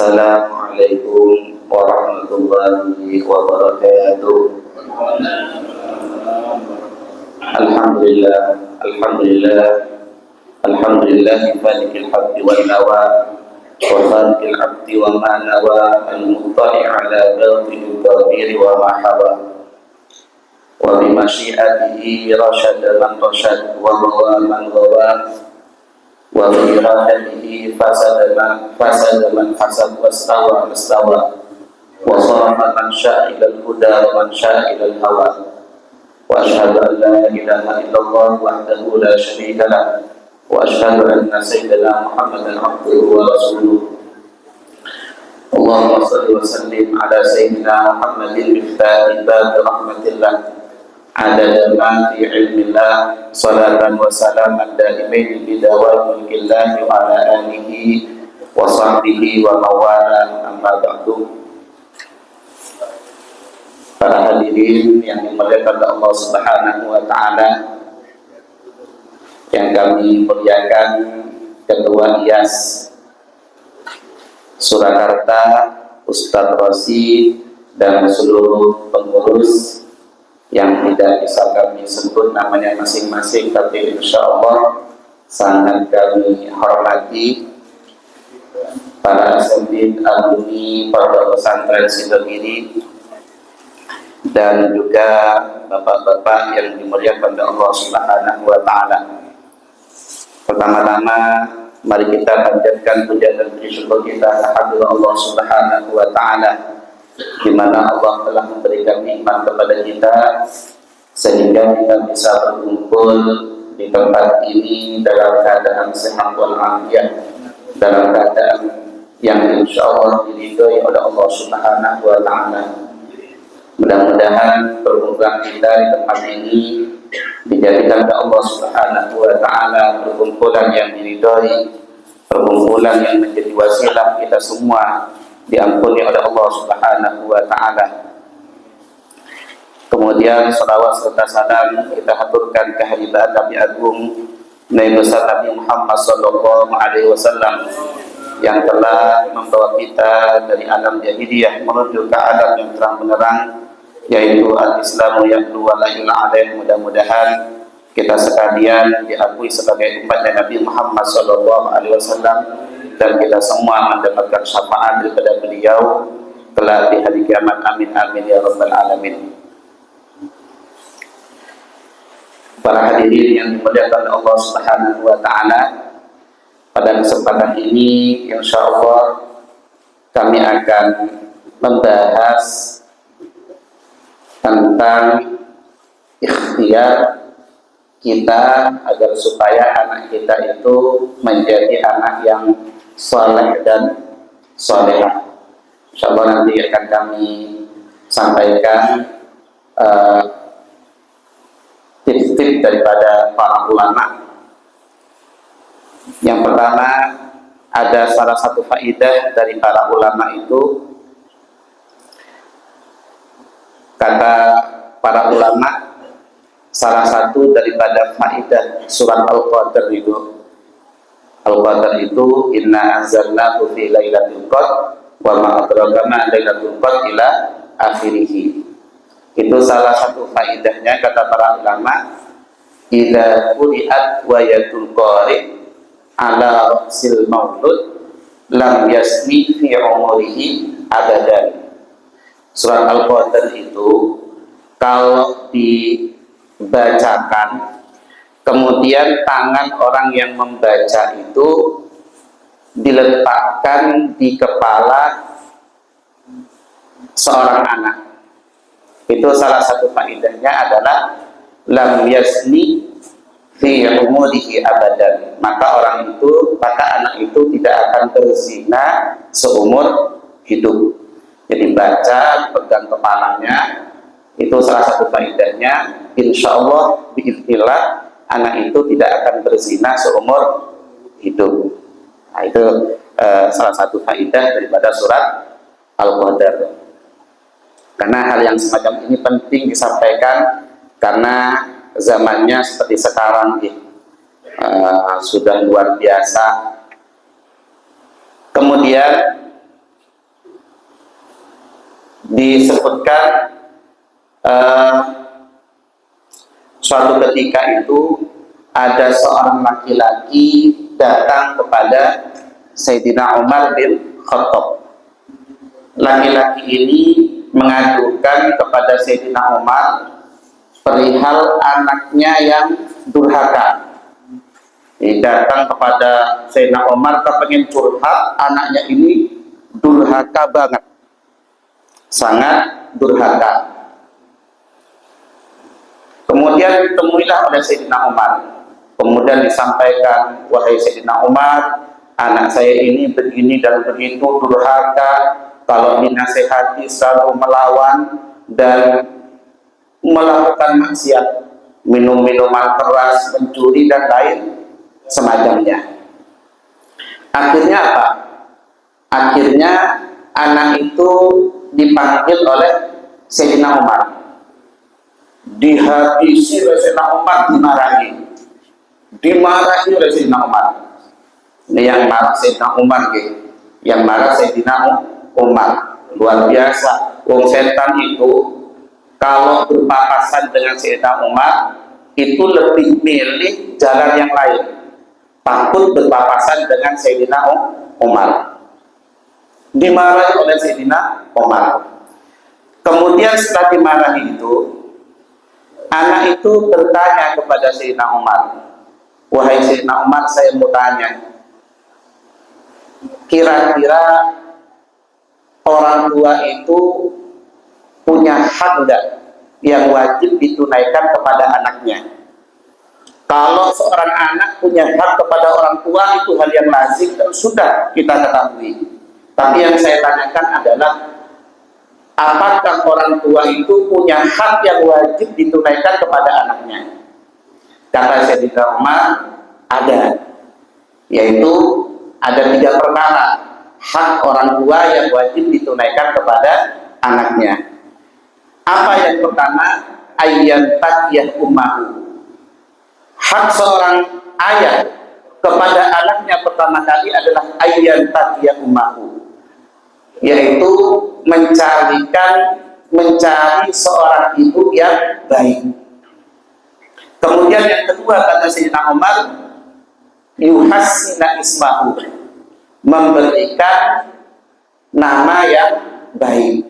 Assalamualaikum warahmatullahi wabarakatuh. Alhamdulillah, alhamdulillah, alhamdulillah falikil haqqi wan nawa wa falikil abdi wa ma nawa al-muttali' ala batil qadir wa ma hawa wa bi masyiatihi rasyada man rasyad wa ghawa man ghawa wa bi iradatihi fasada man fasad wastawa wa sarafa man syaa ila al-huda wa man syaa ila al-hawa wa asyhadu an la ilaha illallah wahdahu la syarika lah wa asyhadu anna sayyidina Muhammadan abduhu wa rasuluh. Allahumma shalli wa sallim ala sayyidina Muhammadin miftahi bab rahmatillah adada ma fi ilmillah salatan wa salaman daimain bidawam mulkillah wa ala alihi wa sahbihi wa mawala amma ba'du. Para hadirin yang dimuliakan oleh Allah Subhanahu wa taala, yang kami muliakan Ketua IAS Surakarta, Ustadz Rosi, dan seluruh pengurus yang tidak bisa kami sebut namanya masing-masing, tapi insya Allah sangat kami hormati para asatidz alumni Pondok Pesantren Sidogiri dan juga bapak-bapak yang dimuliakan oleh Allah Subhanahu wa taala. Pertama-tama mari kita panjatkan puja dan puji syukur kita kepada Allah Subhanahu wa taala, di mana Allah telah memberikan nikmat kepada kita sehingga kita bisa berkumpul di tempat ini dalam keadaan sehat walafiat, dalam keadaan yang insyaallah diridhoi oleh Allah Subhanahu wa taala. Mudah-mudahan perkumpulan kita di tempat ini dijadikan oleh Allah Subhanahu wa taala perkumpulan yang diridhoi, perkumpulan yang menjadi wasilah kita semua diampuni oleh Allah Subhanahu wa taala. Kemudian salawat serta salam kita haturkan kehadiran Nabi Agung Nabi besar Nabi Muhammad sallallahu alaihi wasallam yang telah membawa kita dari alam jahiliyah menuju ke alam yang terang benderang, yaitu al-Islamu ya'lu wa la ilaha. Mudah-mudahan kita sekalian diakui sebagai umatnya Nabi Muhammad sallallahu alaihi wasallam dan kita semua mendapatkan syafaat daripada beliau kelak di hari kiamat. Amin amin ya rabbal alamin. Para hadirin yang dimuliakan Allah Subhanahu wa taala, pada kesempatan ini insyaallah kami akan membahas tentang ikhtiar kita agar supaya anak kita itu menjadi anak yang saleh dan salehah. Insyaallah nanti akan kami sampaikan tips-tips daripada para ulama. Yang pertama, ada salah satu faidah dari para ulama itu, kata para ulama, salah satu daripada faidah surat Al-Qadr itu inna anzalnahu fi lailatul qadr wa ma adraka ma lailatul qadr ila akhirih. Itu salah satu faidahnya kata para ulama, idza quri'at wa yatul qari ala sil maulud lam yasmi fi umurihi abadan. Surat Al-Qadr itu kalau dibacakan, kemudian tangan orang yang membaca itu diletakkan di kepala seorang anak, itu salah satu faedahnya adalah lam yasni fi umurihi abadan, maka anak itu tidak akan berzina seumur hidup. Jadi baca, pegang kepalanya, itu salah satu faedahnya. Insya Allah biiznillah anak itu tidak akan berzina seumur hidup. Nah, itu salah satu faedah daripada surat Al-Qadr. Karena hal yang semacam ini penting disampaikan karena zamannya seperti sekarang sudah luar biasa. Kemudian disebutkan suatu ketika itu ada seorang laki-laki datang kepada Sayyidina Umar bin Khattab. Laki-laki ini mengadukan kepada Sayyidina Umar perihal anaknya yang durhaka. Datang kepada Sayyidina Umar kepengen curhat, anaknya ini durhaka banget, sangat durhaka. Kemudian ditemuilah oleh Sayyidina Umar. Kemudian disampaikan, wahai Sayyidina Umar, anak saya ini begini dan begitu durhaka, kalau dinasehati selalu melawan dan melakukan maksiat, minum minuman keras, mencuri dan lain semacamnya. Akhirnya apa? Akhirnya anak itu dipanggil oleh Sayyidina Umar, dihabisi oleh Sayyidina Umar, dimarahi oleh Sayyidina Umar. Ini yang marah Sayyidina Umar, yang marah Sayyidina Umar luar biasa. Wong setan itu kalau berpapasan dengan Sayyidina Umar itu lebih milih jalan yang lain, takut berpapasan dengan Sayyidina Umar. Dimarahi oleh Sayyidina Umar. Kemudian setelah dimarahi itu, anak itu bertanya kepada Sayyidina Umar, wahai Sayyidina Umar, saya mau tanya, kira-kira orang tua itu punya hak enggak yang wajib ditunaikan kepada anaknya? Kalau seorang anak punya hak kepada orang tua itu hal yang lazim dan sudah kita ketahui. Tapi yang saya tanyakan adalah, apakah orang tua itu punya hak yang wajib ditunaikan kepada anaknya? Kata Sayyidina Umar, ada, yaitu ada 3 perkara hak orang tua yang wajib ditunaikan kepada anaknya. Apa yang pertama? Ayyan taqiyah ummahu. Hak seorang ayah kepada anaknya pertama kali adalah ayyan taqiyah ummahu, yaitu mencari seorang ibu yang baik. Kemudian yang kedua kata Sayyidina Umar, yuhassina ismahu, memberikan nama yang baik.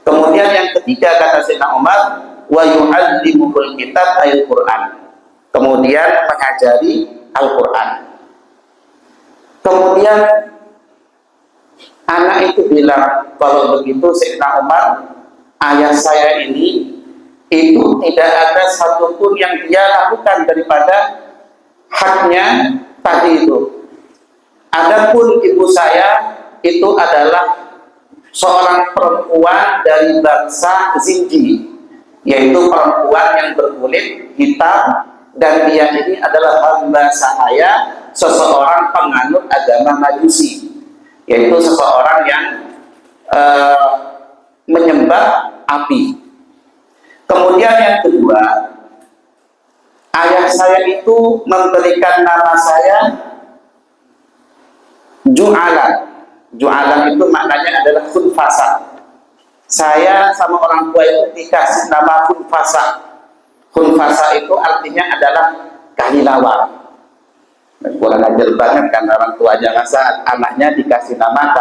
Kemudian yang ketiga kata Sayyidina Umar, wa yu'allimuhul kitab al-Qur'an, kemudian mengajari Al-Quran. Kemudian anak itu bilang, kalau begitu Sayyidina Umar, ayah saya ini itu tidak ada satupun yang dia lakukan daripada haknya tadi itu. Adapun ibu saya itu adalah seorang perempuan dari bangsa Zinji, yaitu perempuan yang berkulit hitam, dan dia ini adalah hamba sahaya, seseorang penganut agama Majusi, yaitu seseorang yang menyembah api. Kemudian yang kedua, ayah saya itu memberikan nama saya Ju'alan. Ju'alan itu maknanya adalah khunfasa. Saya sama orang tua itu dikasih nama khunfasa. Khunfasa itu artinya adalah kalilawa. Kurang ajar banget kan orang tuanya rasa anaknya dikasih nama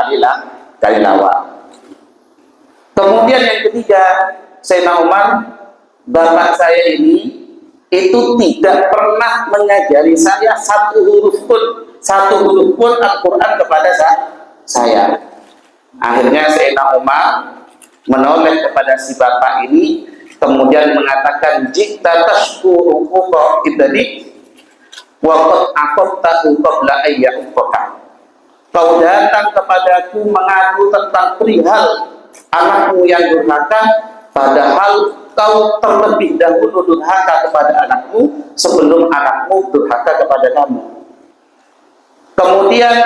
kalilawa. Kemudian yang ketiga, Sayyidina Umar, bapak saya ini itu tidak pernah mengajari saya satu huruf pun Al-Quran kepada saya. Akhirnya Sayyidina Umar menoleh kepada si bapak ini, kemudian mengatakan, jika tashkuru hukum ibadi waqad aqabtahu qabla ayyuka. Kau datang kepadaku mengaku tentang perihal anakmu yang durhaka, padahal kau terlebih dahulu durhaka kepada anakmu sebelum anakmu durhaka kepada kamu. Kemudian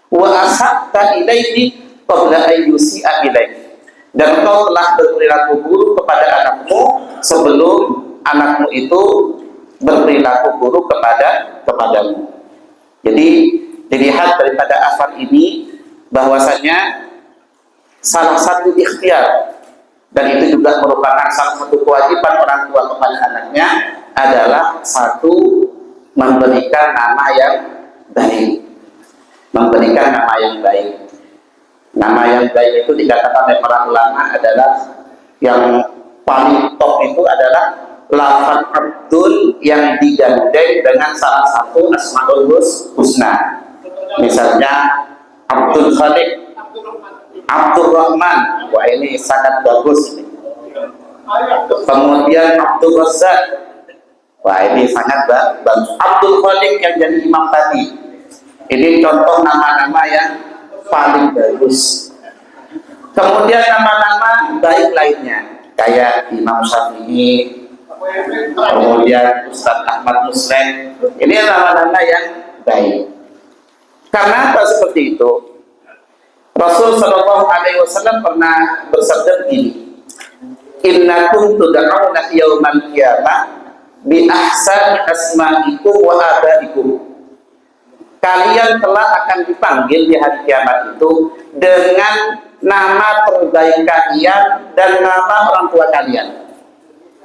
wa asabta ilaihi qabla ayyusi'a ilaihi, dan kau telah berperilaku buruk kepada anakmu sebelum anakmu itu berperilaku buruk kepadamu. Jadi dilihat daripada asar ini bahwasanya salah satu ikhtiar, dan itu juga merupakan salah satu kewajiban orang tua kepada anaknya adalah satu, memberikan nama yang baik. Memberikan nama yang baik. Nama yang baik itu dikatakan oleh para ulama adalah yang paling top itu adalah lafaz Abdul yang digandeng dengan salah satu Asmaul Husna. Misalnya Abdul Khalik, Abdul Rahman, wah ini sangat bagus. Kemudian Abdul Razak, wah ini sangat bagus. Abdul Khalik yang jadi imam tadi, ini contoh nama-nama yang paling bagus. Kemudian nama-nama baik lainnya, kayak Imam Syafi'i, kemudian Ustadz Ahmad Muslim, ini nama-nama yang baik. Karena apa seperti itu? Rasul Shallallahu Alaihi Wasallam pernah bersabda begini, Innakum tud'auna yaumal qiyamah bi ahsani asma'ikum wa abaikum. Kalian telah akan dipanggil di hari kiamat itu dengan nama terbaik kalian dan nama orang tua kalian.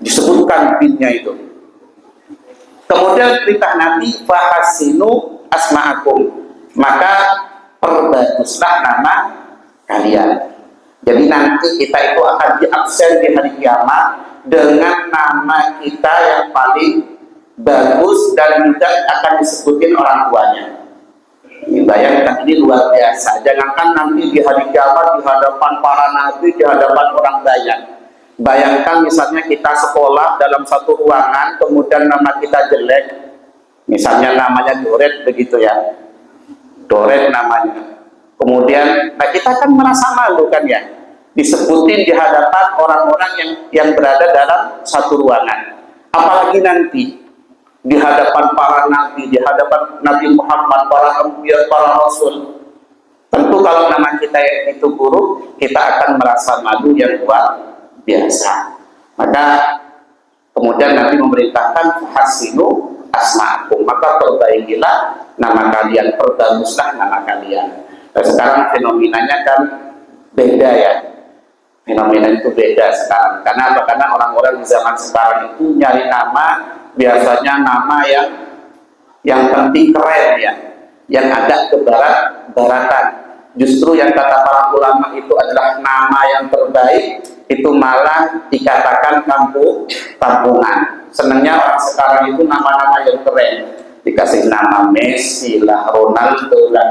Disebutkan binnya itu. Kemudian perintah Nabi, fahasinu asma'akum. Maka perbaguslah nama kalian. Jadi nanti kita itu akan diabsen di hari kiamat dengan nama kita yang paling bagus dan juga akan disebutin orang tuanya. Ini bayangkan, ini luar biasa. Jangankan nanti di hari kiamat di hadapan para nabi, di hadapan orang banyak. Bayangkan misalnya kita sekolah dalam satu ruangan, kemudian nama kita jelek, misalnya namanya Doret begitu ya, Doret namanya. Kemudian, nah kita kan merasa malu kan ya, disebutin di hadapan orang-orang yang berada dalam satu ruangan. Apalagi nanti di hadapan para nabi, di hadapan Nabi Muhammad, para anbiya, para rasul. Tentu kalau nama kita yang itu buruk, kita akan merasa malu yang luar biasa. Maka kemudian Nabi memerintahkan hasinu asma'akum, maka perbaikilah nama kalian, perbaguslah nama kalian. Dan sekarang fenomenanya kan beda ya. Fenomena itu beda sekarang. Karena apa? Karena orang-orang di zaman sekarang itu nyari nama, biasanya nama yang penting keren ya, yang ada ke baratan. Justru yang kata para ulama itu adalah nama yang terbaik itu malah dikatakan kampungan. Senangnya orang sekarang itu nama-nama yang keren, dikasih nama Messi lah, Ronaldo lah,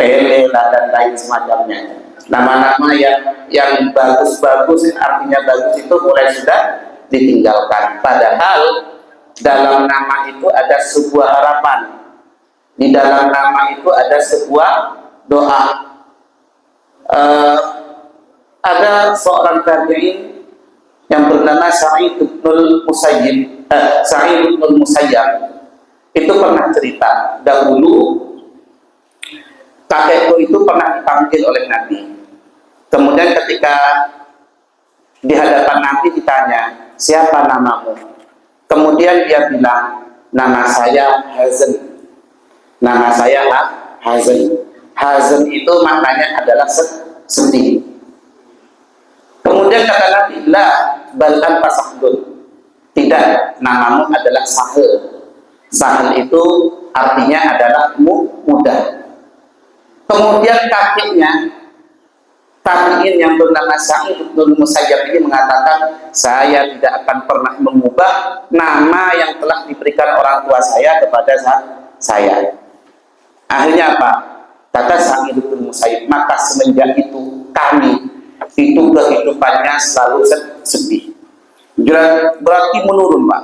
Pele lah, dan lain semacamnya. Nama-nama yang bagus-bagus, artinya bagus itu mulai sudah ditinggalkan. Padahal dalam nama itu ada sebuah harapan, di dalam nama itu ada sebuah doa. Ada seorang tabi'in yang bernama Sa'id bin Musayyab itu pernah cerita, dahulu kakekku itu pernah dipanggil oleh Nabi. Kemudian ketika di hadapan Nabi ditanya, siapa namamu? Kemudian dia bilang, nama saya Hazan. Nama saya Hazan. Hazan itu maknanya adalah sedih. Kemudian kata Nabi, la bal anta sahdun. Tidak, namamu adalah Sahel. Sahel itu artinya adalah mudah. Kemudian kakeknya, tabi'in yang bernama Sa'id bin Musayyab ini mengatakan, saya tidak akan pernah mengubah nama yang telah diberikan orang tua saya kepada saya. Akhirnya apa? Kata Sa'id bin Musayyab, maka semenjak itu kami itu kehidupannya selalu sedih. Berarti menurun Pak.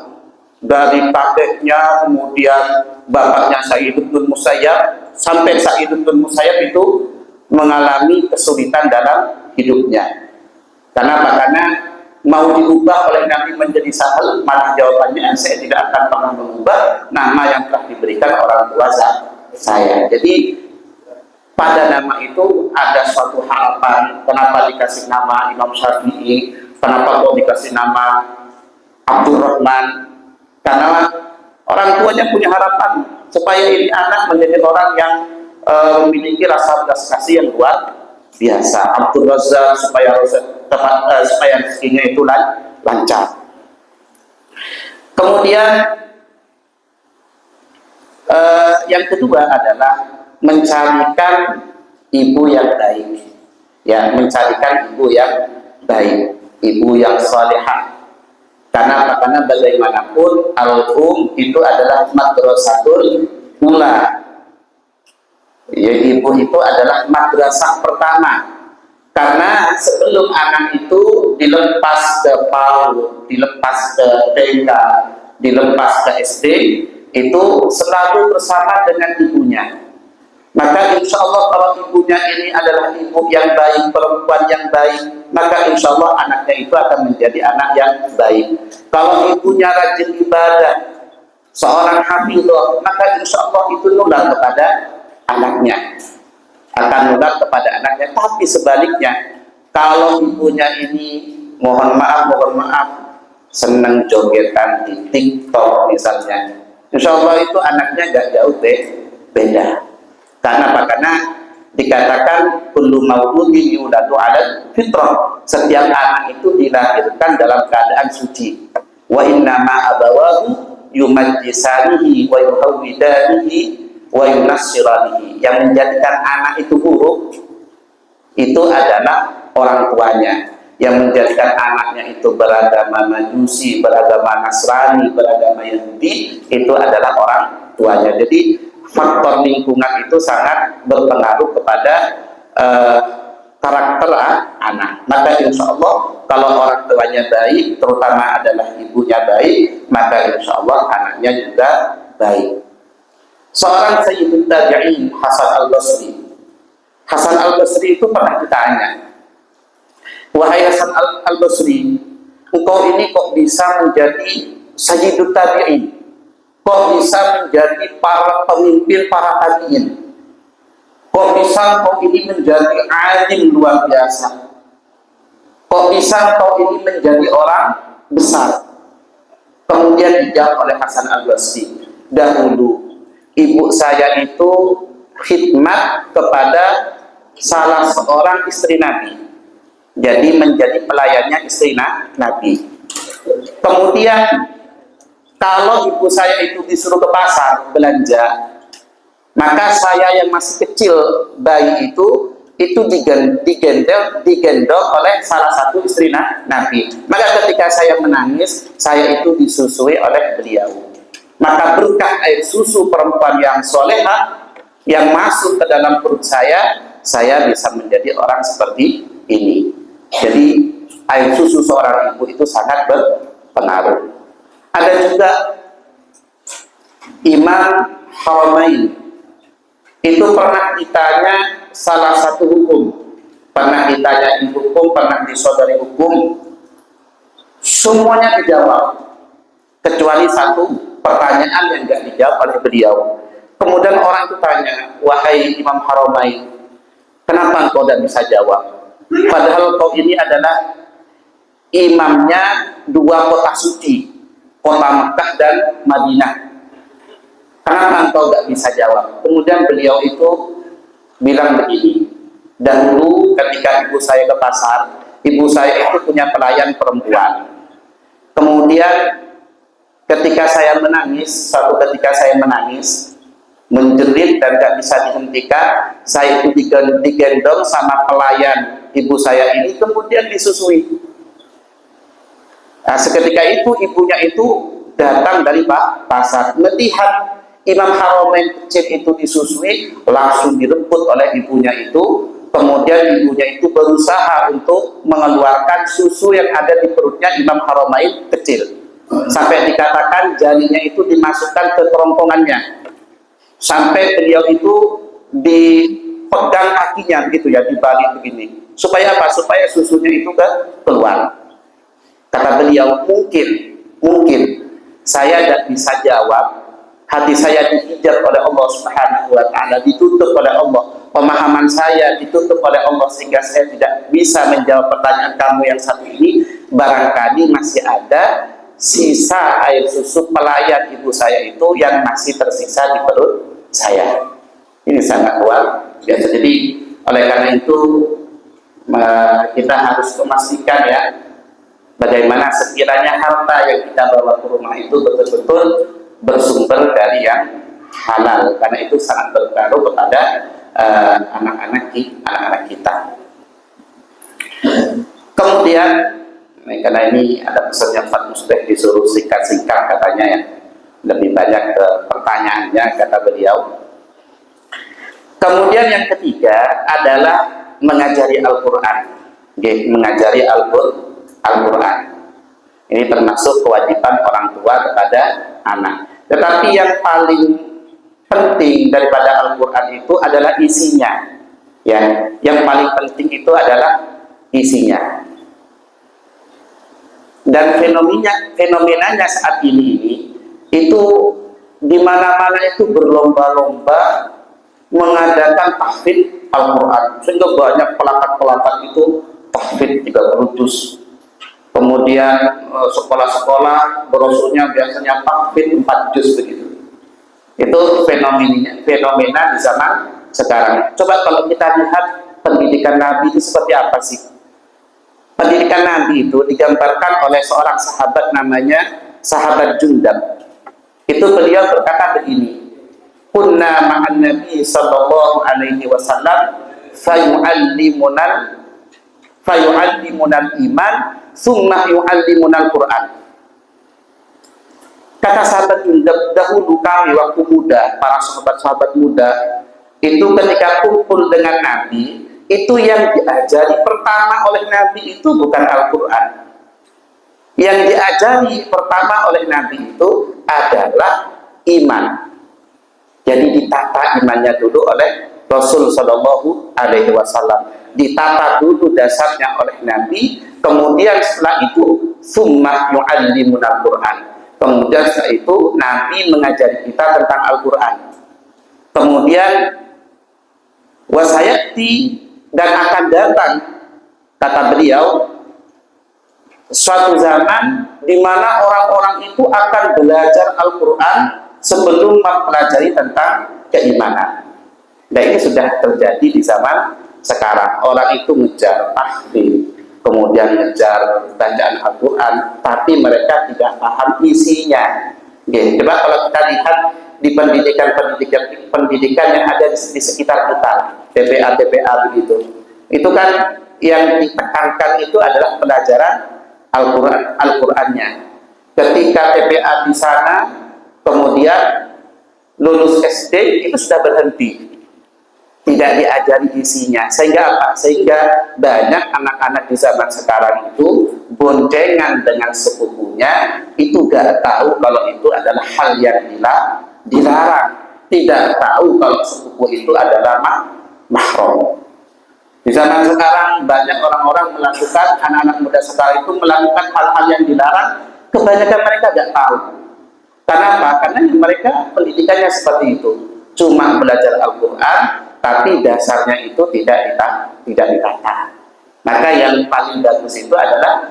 Dari kakeknya, kemudian bapaknya Sa'id bin Musayyab, sampai Sa'id bin Musayyab itu mengalami kesulitan dalam hidupnya. Karena mau diubah oleh Nabi menjadi Sahel, malah jawabannya saya tidak akan pernah mengubah nama yang telah diberikan orang tua saya. Jadi pada nama itu ada suatu harapan. Kenapa dikasih nama Imam Syafi'i? Kenapa kok dikasih nama Abdul Rahman? Karena orang tuanya punya harapan supaya ini anak menjadi orang yang memiliki rasa belas kasih yang biasa. Abdul Razak supaya supaya rezekinya itu lancar. Kemudian yang kedua adalah mencarikan ibu yang baik, ya, mencarikan ibu yang baik, ibu yang salihah. Karena apa? Karena bagaimanapun al-um itu adalah madrasatul ula. Ya, ibu itu adalah madrasah pertama. Karena sebelum anak itu dilepas ke PAUD, dilepas ke TK, dilepas ke SD, itu selalu bersama dengan ibunya. Maka insya Allah kalau ibunya ini adalah ibu yang baik, perempuan yang baik, maka insya Allah anaknya itu akan menjadi anak yang baik. Kalau ibunya rajin ibadah, seorang hafidhah, maka insya Allah itu nular kepada anaknya, akan nular kepada anaknya. Tapi sebaliknya, kalau ibunya ini mohon maaf senang jogetan di TikTok misalnya, insya Allah itu anaknya gak jauh beda. Karena apa? Karena dikatakan kullu mauludin yuladu 'ala fitrah. Setiap anak itu dilahirkan dalam keadaan suci. Wa inna ma abawahu yumajjisanihi wa yuhawwidanihi wa yunassiranihi. Yang menjadikan anak itu buruk itu adalah orang tuanya. Yang menjadikan anaknya itu beragama Majusi, beragama Nasrani, beragama Yahudi, itu adalah orang tuanya. Jadi faktor lingkungan itu sangat berpengaruh kepada karakter anak. Maka insya Allah kalau orang tuanya baik, terutama adalah ibunya baik, maka insya Allah anaknya juga baik. Seorang Sayyidul Tabi'in Hasan al-Basri, Hasan al-Basri itu pernah ditanya, wahai Hasan al-Basri, engkau ini kok bisa menjadi Sayyidul Tabi'in, kok bisa menjadi para pemimpin, para tabi'in, kok bisa kau ini menjadi alim luar biasa, kok bisa kau ini menjadi orang besar? Kemudian dijawab oleh Hasan al-Basri, dahulu ibu saya itu khidmat kepada salah seorang istri Nabi, jadi menjadi pelayannya istri Nabi. Kemudian kalau ibu saya itu disuruh ke pasar belanja, maka saya yang masih kecil, bayi itu digendong oleh salah satu istri Nabi. Maka ketika saya menangis, saya itu disusui oleh beliau. Maka berkah air susu perempuan yang solehah yang masuk ke dalam perut saya bisa menjadi orang seperti ini. Jadi air susu seorang ibu itu sangat berpengaruh. Ada juga Imam Haramain, itu pernah ditanya salah satu hukum, pernah ditanya hukum, pernah disodari hukum, semuanya dijawab kecuali satu pertanyaan yang tidak dijawab oleh beliau. Kemudian orang itu tanya, wahai Imam Haramain, kenapa engkau tidak bisa jawab? Padahal kau ini adalah imamnya dua kota suci, kota Mekah dan Madinah. Kenapa engkau tidak bisa jawab? Kemudian beliau itu bilang begini, dahulu ketika ibu saya ke pasar, ibu saya itu punya pelayan perempuan. Kemudian ketika saya menangis, suatu ketika saya menangis, menjerit dan gak bisa dihentikan, saya itu digendong sama pelayan ibu saya ini, kemudian disusui. Nah, seketika itu ibunya itu datang dari pasar, melihat Imam Haramain kecil itu disusui, langsung direbut oleh ibunya itu. Kemudian ibunya itu berusaha untuk mengeluarkan susu yang ada di perutnya Imam Haramain kecil, sampai dikatakan jarinya itu dimasukkan ke kerongkongannya, sampai beliau itu dipegang kakinya gitu ya, dibalik begini, supaya apa? Supaya susunya itu keluar. Kata beliau, mungkin saya tidak bisa jawab, hati saya dihijab oleh Allah Subhanahu wa ta'ala, ditutup oleh Allah, pemahaman saya ditutup oleh Allah, sehingga saya tidak bisa menjawab pertanyaan kamu yang satu ini. Barangkali masih ada sisa air susu pelayan ibu saya itu yang masih tersisa di perut saya. Ini sangat luar biasa. Jadi oleh karena itu kita harus memastikan ya, bagaimana sekiranya harta yang kita bawa ke rumah itu betul-betul bersumber dari yang halal, karena itu sangat berpengaruh kepada anak-anak kita. Kemudian, karena ini ada pesannya Pak Musbeh disuruh singkat-singkat katanya ya, lebih banyak ke pertanyaannya kata beliau. Kemudian yang ketiga adalah mengajari Al-Quran. Mengajari Al-Quran. Ini termasuk kewajiban orang tua kepada anak. Tetapi yang paling penting daripada Al-Quran itu adalah isinya. Ya, yang paling penting itu adalah isinya. Dan fenomenanya saat ini itu di mana-mana itu berlomba-lomba mengadakan tahfidz Al-Quran, sehingga banyak pelakat-pelakat itu tahfidz 30 juz. Kemudian sekolah-sekolah brosurnya biasanya tahfidz 4 juz begitu. Itu fenomena di zaman sekarang. Coba kalau kita lihat pendidikan Nabi itu seperti apa sih? Pendidikan Nabi itu digambarkan oleh seorang sahabat namanya sahabat Jundab. Itu beliau berkata begini, kunna ma'an Nabi sallallahu alaihi wasallam fayu'allimunal iman summa yu'allimunal Quran. Kata sahabat Jundab, dahulu kami waktu muda, para sahabat-sahabat muda itu ketika kumpul dengan Nabi, itu yang diajari pertama oleh Nabi itu bukan Al-Quran. Yang diajari pertama oleh Nabi itu adalah iman. Jadi ditata imannya dulu oleh Rasul Shallallahu Alaihi Wasallam. Ditata dulu dasarnya oleh Nabi. Kemudian setelah itu summa yu'allimunal Quran. Kemudian setelah itu Nabi mengajari kita tentang Al-Quran. Kemudian wasayati, dan akan datang, kata beliau, suatu zaman di mana orang-orang itu akan belajar Al-Quran sebelum mempelajari tentang keimanan. Nah, ini sudah terjadi di zaman sekarang. Orang itu ngejar tahfidz, kemudian ngejar bacaan Al-Quran, tapi mereka tidak paham isinya. Coba kalau kita lihat di pendidikan yang ada di sekitar kita, TPA begitu, itu kan yang ditekankan itu adalah pelajaran Al-Qurannya. Ketika TPA di sana, kemudian lulus SD itu sudah berhenti, tidak diajari isinya. Sehingga apa? Sehingga banyak anak-anak di zaman sekarang itu boncengan dengan sepupunya, itu gak tahu kalau itu adalah hal yang dilarang, tidak tahu kalau sepupu itu adalah mahram. Di zaman sekarang banyak orang-orang melakukan, anak-anak muda sekarang itu melakukan hal-hal yang dilarang, kebanyakan mereka gak tahu. Kenapa? Karena mereka pendidikannya seperti itu, cuma belajar Al-Quran, tapi dasarnya itu tidak ditata. Maka yang paling bagus itu adalah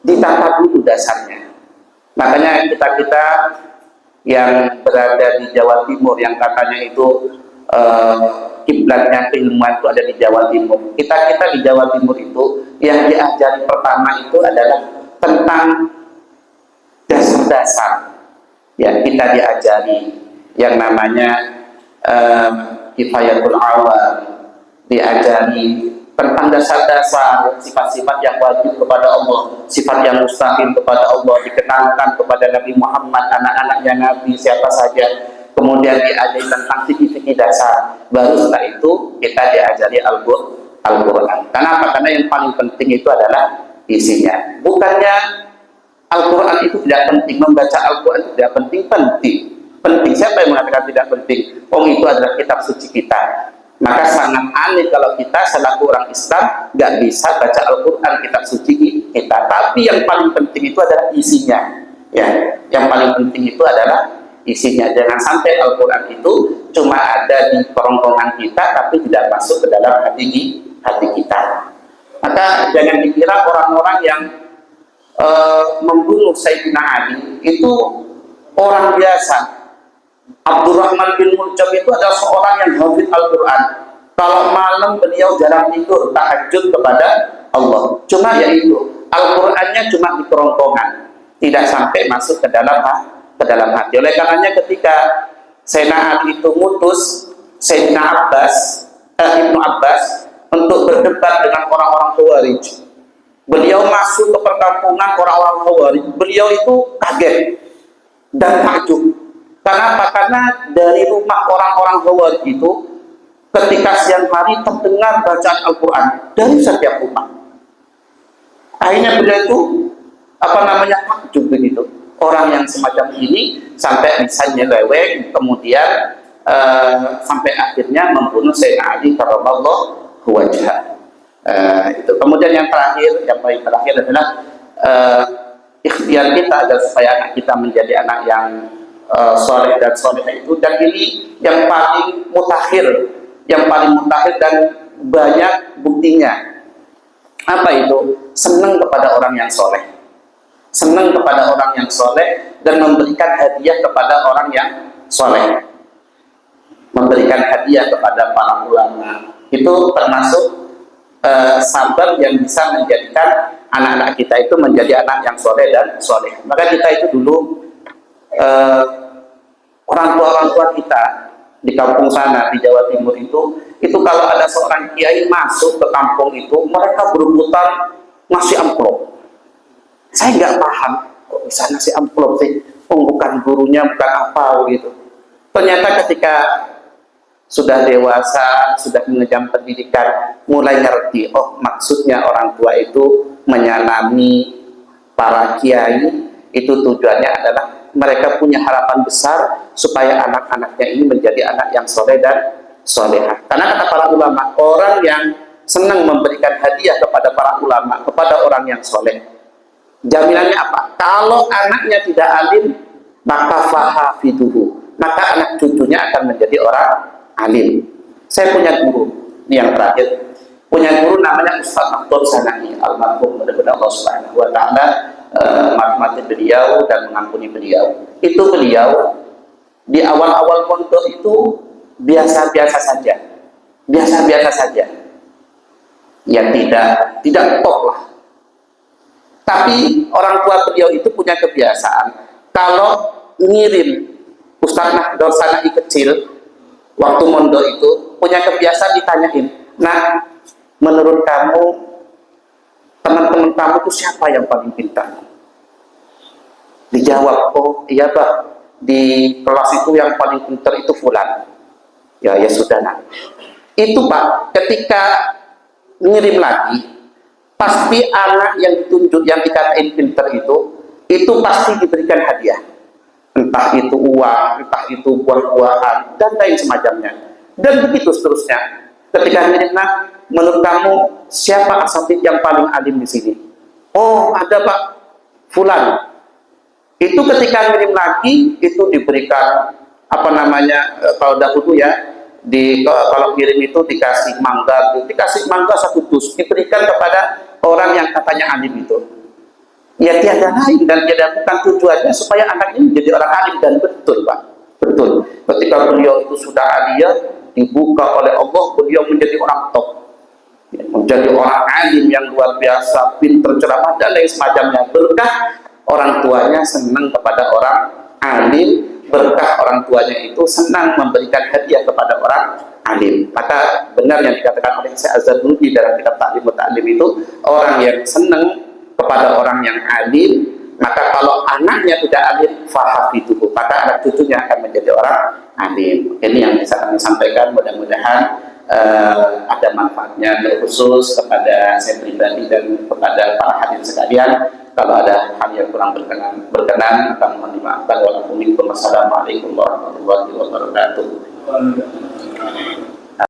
ditata dulu dasarnya. Makanya kita yang berada di Jawa Timur, yang katanya itu kiblatnya keilmuan itu ada di Jawa Timur. Kita di Jawa Timur itu yang diajari pertama itu adalah tentang dasar-dasar. Ya, kita diajari yang namanya Kifayatul Awam, diajari tentang dasar-dasar sifat-sifat yang wajib kepada Allah, sifat yang mustahil kepada Allah, dikenalkan kepada Nabi Muhammad, anak-anaknya Nabi, siapa saja. Kemudian diajari tentang fikih-fikih dasar. Baru setelah itu kita diajari Al-Quran. Kenapa? Karena yang paling penting itu adalah isinya. Bukannya Al-Quran itu tidak penting, membaca Al-Quran itu tidak penting. Penting. Siapa yang mengatakan tidak penting? Itu adalah kitab suci kita. Maka sangat aneh kalau kita selaku orang Islam nggak bisa baca Al-Quran, kitab suci kita. Tapi yang paling penting itu adalah isinya. Ya, yang paling penting itu adalah isinya. Jangan sampai Al-Quran itu cuma ada di kerongkongan kita, tapi tidak masuk ke dalam hati kita. Maka jangan dikira orang-orang yang membunuh Sayyidina Ali itu orang biasa. Abdurrahman bin Muljam itu adalah seorang yang hafid Al-Quran. Kalau malam beliau jarang tidur, tahajud kepada Allah. Cuma ya itu, Al-Qur'annya cuma di kerongkongan, tidak sampai masuk ke dalam hati. Oleh karenanya ketika Sayyidina Ali itu mutus Sayyidina Ibnu Abbas untuk berdebat dengan orang-orang Khawarij, beliau masuk ke perkampungan orang-orang Khawarij, beliau itu kaget dan takjub. Kenapa? Karena dari rumah orang-orang Khawarij itu ketika siang hari terdengar bacaan Al-Quran dari setiap rumah. Akhirnya beliau itu takjub begitu. Orang yang semacam ini sampai bisa nyeleweng, kemudian sampai akhirnya membunuh Sayyidina Ali karramallahu wajhah. Itu. Kemudian yang terakhir, yang paling terakhir adalah ikhtiar kita agar supaya anak kita menjadi anak yang soleh dan solehah itu. Dan ini yang paling mutakhir, dan banyak buktinya. Apa itu? Senang kepada orang yang soleh, senang kepada orang yang soleh, dan memberikan hadiah kepada orang yang soleh, memberikan hadiah kepada para ulama. Itu termasuk sabab yang bisa menjadikan anak-anak kita itu menjadi anak yang soleh dan soleh. Maka kita itu dulu orang tua kita di kampung sana di Jawa Timur itu kalau ada seorang kiai masuk ke kampung itu, mereka berebutan ngasih amplop. Saya nggak paham kok bisa ngasih amplop sih, bukan gurunya, bukan apa gitu. Ternyata ketika sudah dewasa, sudah mengenyam pendidikan, mulai ngerti, oh maksudnya orang tua itu menyalami para kiai, itu tujuannya adalah mereka punya harapan besar supaya anak-anaknya ini menjadi anak yang soleh dan solehah. Karena kata para ulama, orang yang senang memberikan hadiah kepada para ulama, kepada orang yang soleh, jaminannya apa? Kalau anaknya tidak alim, maka fahafiduhu, maka anak cucunya akan menjadi orang alim. Saya punya guru, ini yang terakhir, punya guru namanya Ustaz Mahfud Sanai almarhum, mudah-mudahan Allah Subhanahu wa taala merahmati beliau dan mengampuni beliau. Itu beliau di awal-awal pondok itu biasa-biasa saja. Ya tidak top lah. Tapi orang tua beliau itu punya kebiasaan kalau ngirim Ustaz Mahfud Sanai kecil waktu mondok itu punya kebiasaan ditanyain, nah menurut kamu teman-teman kamu itu siapa yang paling pintar? Dijawab, oh iya Pak, di kelas itu yang paling pintar itu fulan. Ya sudah nak. Itu Pak, ketika ngirim lagi, pasti anak yang ditunjuk, yang dikatain pintar itu pasti diberikan hadiah. Entah itu uang, entah itu buah-buahan, dan lain semacamnya. Dan begitu seterusnya. Ketika ngirim, nah menurut kamu siapa asatid yang paling alim di sini? Oh ada Pak, fulan. Itu ketika ngirim lagi itu diberikan kalau dahulu ya kalau ngirim itu dikasih mangga satu dus, diberikan kepada orang yang katanya alim itu. Ya tiada lain dan tiada bukan tujuannya supaya anaknya menjadi orang alim. Dan betul Pak, betul. Ketika beliau itu sudah aliyah, dibuka oleh Allah, beliau menjadi orang top, menjadi orang alim yang luar biasa, pintar, ceramah dan lain semacamnya. Berkah orang tuanya senang kepada orang alim, berkah orang tuanya itu senang memberikan hadiah kepada orang alim. Maka benar yang dikatakan oleh Syekh Az-Zarnuji dalam kitab Ta'lim Muta'allim itu, orang yang senang kepada orang yang alim, maka kalau anaknya tidak alim, fahafidhuhu, maka anak cucunya akan menjadi orang alim. Ini yang bisa kami sampaikan, mudah-mudahan ada manfaatnya, terkhusus kepada saya pribadi dan kepada para hadirin sekalian. Kalau ada hal yang kurang berkenan akan mohon dimaafkan. Wassalamualaikum warahmatullahi wabarakatuh.